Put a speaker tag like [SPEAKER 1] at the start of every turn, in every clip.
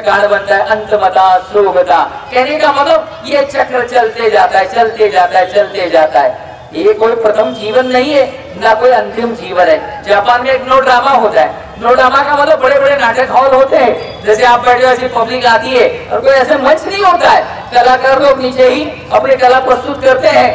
[SPEAKER 1] उसमें कारण बनता है अंतमता श्लोकता। कहने का मतलब ये चक्र चलते जाता है, चलते जाता है, चलते जाता है। ये कोई प्रथम जीवन नहीं है, ना कोई अंतिम जीवन है। जापान में एक नो ड्रामा होता है। नो ड्रामा का मतलब बड़े बड़े नाटक हॉल होते हैं, जैसे आप बैठे ऐसी पब्लिक आती है, और कोई ऐसे मंच नहीं होता है। कलाकार लोग नीचे ही अपनी कला प्रस्तुत करते हैं,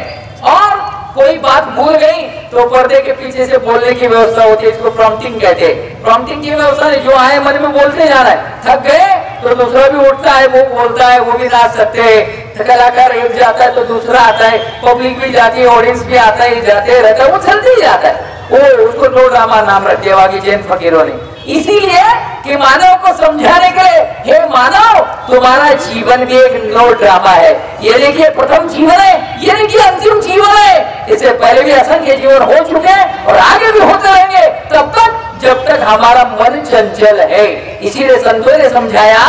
[SPEAKER 1] और कोई बात भूल गई तो पर्दे के पीछे से बोलने की व्यवस्था होती है, इसको प्रॉम्प्टिंग कहते हैं। प्रॉम्प्टिंग की व्यवस्था नहीं, जो आए मन में बोलते जाना है। थक गए तो दूसरा भी उठता है, वो बोलता है, वो भी नाच सकते हैं। कलाकार एक जाता है तो दूसरा आता है, पब्लिक भी जाती है, ऑडियंस भी आता है, जाते रहता है, वो चलते ही जाता है। वो उसको नो ड्रामा नाम रख दिया बाकी जैन फकीरों ने, इसीलिए कि मानव को समझाने के लिए, हे मानव तुम्हारा जीवन भी एक नो ड्रामा है। ये देखिए प्रथम जीवन है, ये देखिए अंतिम जीवन है। इससे पहले भी असंख्य जीवन हो चुके हैं और आगे भी होते रहेंगे, तब तक जब तक हमारा मन चंचल है। इसीलिए संतों ने समझाया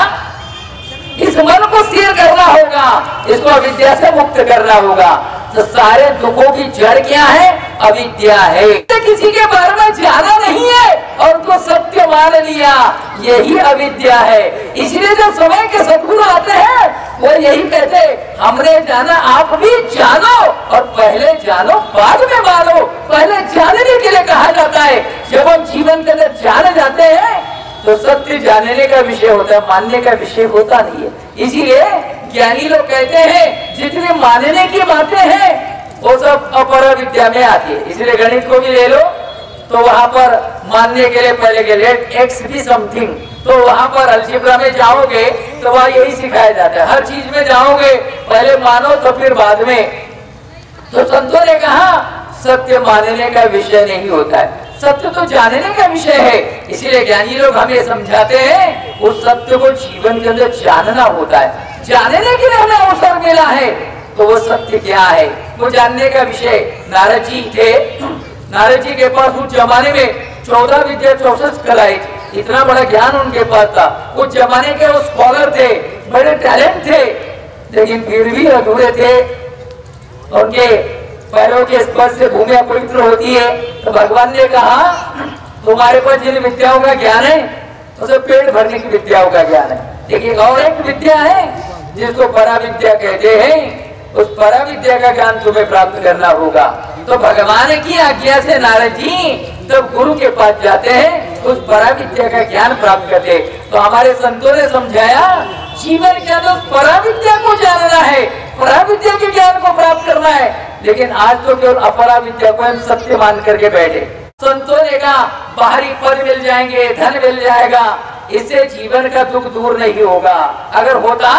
[SPEAKER 1] इस मन को स्थिर करना होगा, इसको अविद्या से मुक्त करना होगा। तो सारे दुखों की जड़ क्या है? अविद्या है। किसी के बारे में जाना नहीं है और उसको सत्य मान लिया, यही अविद्या है। इसलिए जब समय के सद्गुरु आते हैं वो यही कहते, हमने जाना आप भी जानो, और पहले जानो बाद में मानो। पहले जानने के लिए कहा जाता है। जब हम जीवन के अंदर जाने जाते हैं तो सत्य जानने का विषय होता है, मानने का विषय होता नहीं है। इसीलिए ज्ञानी लोग कहते हैं जितने मानने की बातें हैं वो सब अपर विद्या में आती है। इसलिए गणित को भी ले लो तो वहां पर मानने के लिए पहले के लेट एक्स बी समथिंग, तो वहां पर अलजेब्रा में जाओगे तो वहां यही सिखाया जाता है। हर चीज में जाओगे पहले मानो तो फिर बाद में। तो संतों ने कहा सत्य मानने का विषय नहीं होता है, सत्य तो जानने का विषय है। इसीलिए ज्ञानी लोग हमें समझाते हैं उस सत्य को जीवन के अंदर जानना होता है। जानने के लिए हमें अवसर मिला है तो वो सत्य क्या है वो जानने का विषय। नारद जी थे, नारद जी के पास उस जमाने में 14 विद्या 64 कलाएं, इतना बड़ा ज्ञान उनके पास था। उस जमाने के वो स्कॉलर थे, बड़े टैलेंट थे, लेकिन फिर भी अधूरे थे। उनके पैरों के स्पर्श से भूमि अपवित्र होती है। तो भगवान ने कहा तुम्हारे पास जिन विद्याओं का ज्ञान है उसे पेट भरने की विद्याओं का ज्ञान है, लेकिन और एक विद्या है जिसको परा विद्या कहते हैं, उस परा विद्या का ज्ञान तुम्हें प्राप्त करना होगा। तो भगवान की आज्ञा से नारद जी तब गुरु के पास जाते हैं, उस परा विद्या का ज्ञान प्राप्त करते। तो हमारे संतों ने समझाया जीवन के अंदर परा विद्या को जानना है, परा विद्या के ज्ञान को प्राप्त करना है। लेकिन आज तो केवल अपरा विद्या को हम सत्य मान करके बैठे। संतों ने कहा बाहरी पद मिल जाएंगे, धन मिल जाएगा, इससे जीवन का दुख दूर नहीं होगा। अगर होता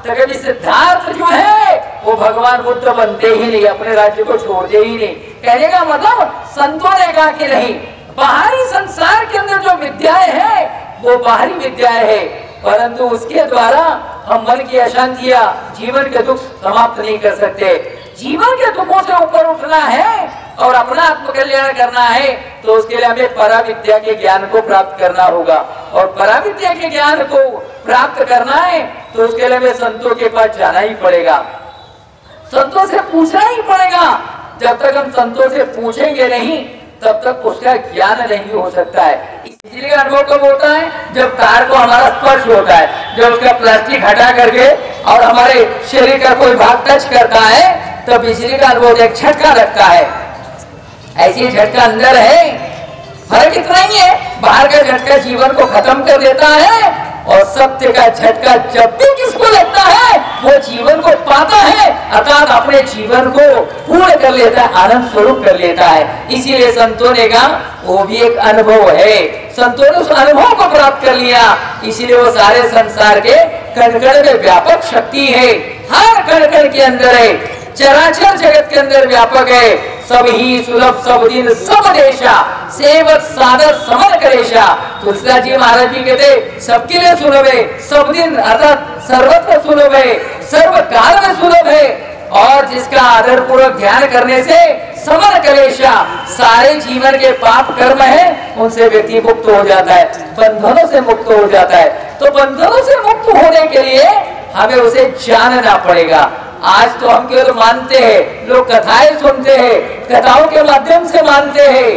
[SPEAKER 1] तो कभी सिद्धार्थ जो है वो भगवान बुद्ध बनते ही नहीं, अपने राज्य को छोड़ते ही नहीं। कहने का मतलब संतों ने कहा कि नहीं, बाहरी संसार के अंदर जो विद्याएं हैं वो बाहरी विद्याएं है, परंतु उसके द्वारा हम मन की अशांतियां, जीवन के दुख समाप्त नहीं कर सकते। जीवन के दुखों से ऊपर उठना है और अपना आत्मकल्याण करना है तो उसके लिए हमें परा विद्या के ज्ञान को प्राप्त करना होगा। और परा विद्या के ज्ञान को प्राप्त करना है तो उसके लिए हमें संतों के पास जाना ही पड़ेगा, संतों से पूछना ही पड़ेगा। जब तक हम संतों से पूछेंगे नहीं तब तक उसका ज्ञान नहीं हो सकता है। बिजली का अनुभव कब होता है? जब तार को हमारा स्पर्श होता है, जब उसका प्लास्टिक हटा करके और हमारे शरीर का कोई भाग टच करता है तो बिजली का अनुभव एक झटका लगता है। ऐसी झटका अंदर है, फर्क इतना ही है, बाहर का झटका जीवन को खत्म कर देता है और सत्य का झटका जब भी किसको लगता है वो जीवन को पाता है, अर्थात अपने जीवन को पूर्ण कर लेता है, आनंद स्वरूप कर लेता है। इसीलिए संतों ने कहा वो भी एक अनुभव है, संतों ने उस अनुभव को प्राप्त कर लिया। इसीलिए वो सारे संसार के कण कण में व्यापक शक्ति है, हर कण कण के अंदर है, चराचर जगत के अंदर व्यापक है। सब ही सुलभ सब दिन सब देशा, सेवक सादर समर करेशा। तुलसीदास जी महाराज जी कहते सबके लिए सुलभ है, सब दिन अर्थात सर्वत्र सुलभ है, सर्व काल में सुलभ है, और जिसका आदर पूर्वक ध्यान करने से समर कलेशा, सारे जीवन के पाप कर्म है उनसे व्यक्ति मुक्त हो जाता है, बंधनों से मुक्त हो जाता है। तो बंधनों से मुक्त होने के लिए हमें उसे जानना पड़ेगा। आज तो हम केवल मानते हैं, लोग कथाएं सुनते हैं, कथाओं के माध्यम से मानते हैं,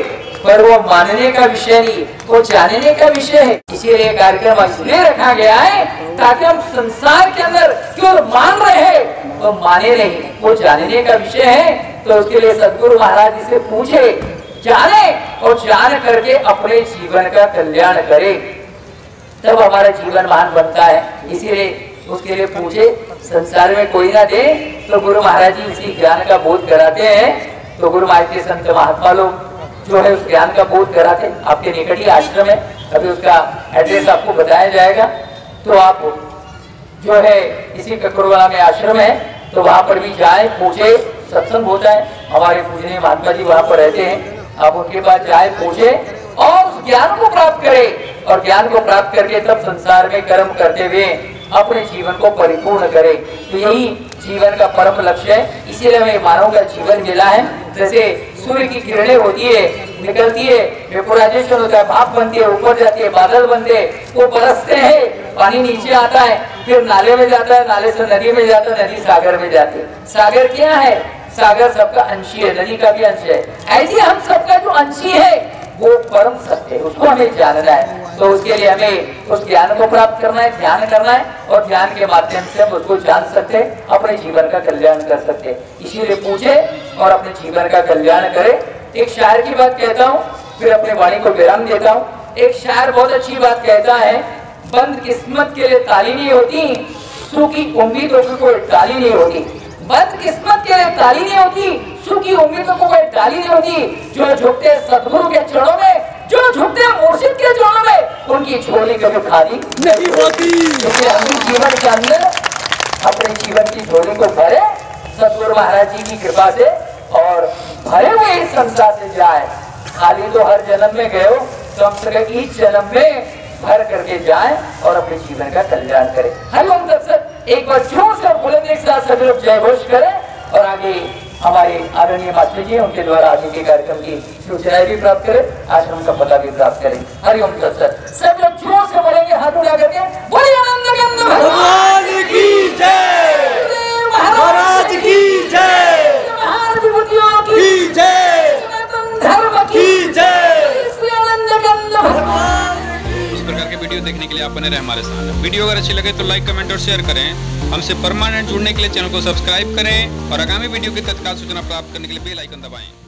[SPEAKER 1] पर वो मानने का विषय नहीं, वो जानने का विषय है। इसीलिए कार्यक्रम इसलिए रखा गया है ताकि हम संसार के अंदर केवल मान रहे हैं तो माने नहीं, वो जानने का विषय है। तो उसके लिए सदगुरु महाराज जी से पूछे, जाने और जान करके अपने जीवन का कल्याण करे, तब हमारा जीवन महान बनता है। इसीलिए उसके लिए पूछे, संसार में कोई ना दे तो गुरु महाराज जी उसी ज्ञान का बोध कराते हैं। तो गुरु महाराज के संत महात्मा लोग जो है उस ज्ञान का बोध कराते हैं। आपके निकट ही आश्रम है, अभी उसका एड्रेस आपको बताया जाएगा। तो आप जो है इसी ककरवाला में आश्रम है, तो वहां पर भी जाए, पूछे, सत्संग होता है। हमारे पूजनीय महात्मा जी वहां पर रहते हैं, आप उनके पास जाए, पूछे और उस ज्ञान को प्राप्त करे। और ज्ञान को प्राप्त करके तब संसार में कर्म करते हुए अपने जीवन को परिपूर्ण करे। तो यही जीवन का परम लक्ष्य है। इसीलिए हमें मानव का जीवन मिला है। जैसे सूर्य की किरणें होती है, निकलती है, वेपोराइजेशन होता है, भाप बनती है, ऊपर जाती है, बादल बनते हैं, वो बरसते हैं, पानी नीचे आता है, फिर नाले में जाता है, नाले से नदी में जाता है, नदी सागर में जाती है। सागर क्या है? सागर सबका अंशी है, नदी का भी अंश है। ऐसे हम सबका जो अंशी है वो परम सत्य है, उसको हमें जानना है। तो उसके लिए हमें उस ज्ञान को प्राप्त करना है, ध्यान करना है, और ध्यान के माध्यम से हम उसको जान सकते हैं, अपने जीवन का कल्याण कर सकते हैं। इसीलिए पूछे और अपने जीवन का कल्याण करे। एक शायर की बात कहता हूँ, फिर अपने वाणी को विराम देता हूँ। एक शायर बहुत अच्छी बात कहता है, बंद किस्मत के लिए ताली नहीं होती, सूखी उम्मीदों की कोई ताली नहीं होती। बंद किस्मत के लिए ताली नहीं होती, सूखी उम्मीदों को कोई ताली नहीं होती। जो झुकते सदगुरु के चरणों में, जो झुकते मुर्शिद के चरणों में, उनकी झोली कभी खाली नहीं होती। इसलिए अपने जीवन के अंदर अपने जीवन की झोली को भरे सदगुरु महाराज जी की कृपा से, और भरे हुए इस संसार से जाए। खाली तो हर जन्म में गए हो, कम से कम इस जन्म में भर करके जाए और अपने जीवन का कल्याण करें। हरिओम तत्सत। एक बार जोर से बुलंदी के साथ सभी लोग जय घोष करें, और आगे हमारे आदरणीय माता जी उनके द्वारा आगे के कार्यक्रम की सूचनाएं भी प्राप्त करें, आश्रम का पता भी प्राप्त करें। हरिओम तत्सत। सब लोग जोर से बोलेंगे, हाथ उठा करके, बोलिए आनंद गंध भगवान की जय, महाराज की जय, महान विभूतियों की जय, सनातन धर्म की जय, श्री आनंद गंध भगवान।
[SPEAKER 2] प्रकार के वीडियो देखने के लिए आप बने रहे हमारे साथ। वीडियो अगर अच्छी लगे तो लाइक, कमेंट और शेयर करें। हमसे परमानेंट जुड़ने के लिए चैनल को सब्सक्राइब करें और आगामी वीडियो की तत्काल सूचना प्राप्त करने के लिए बेल आइकन दबाएं।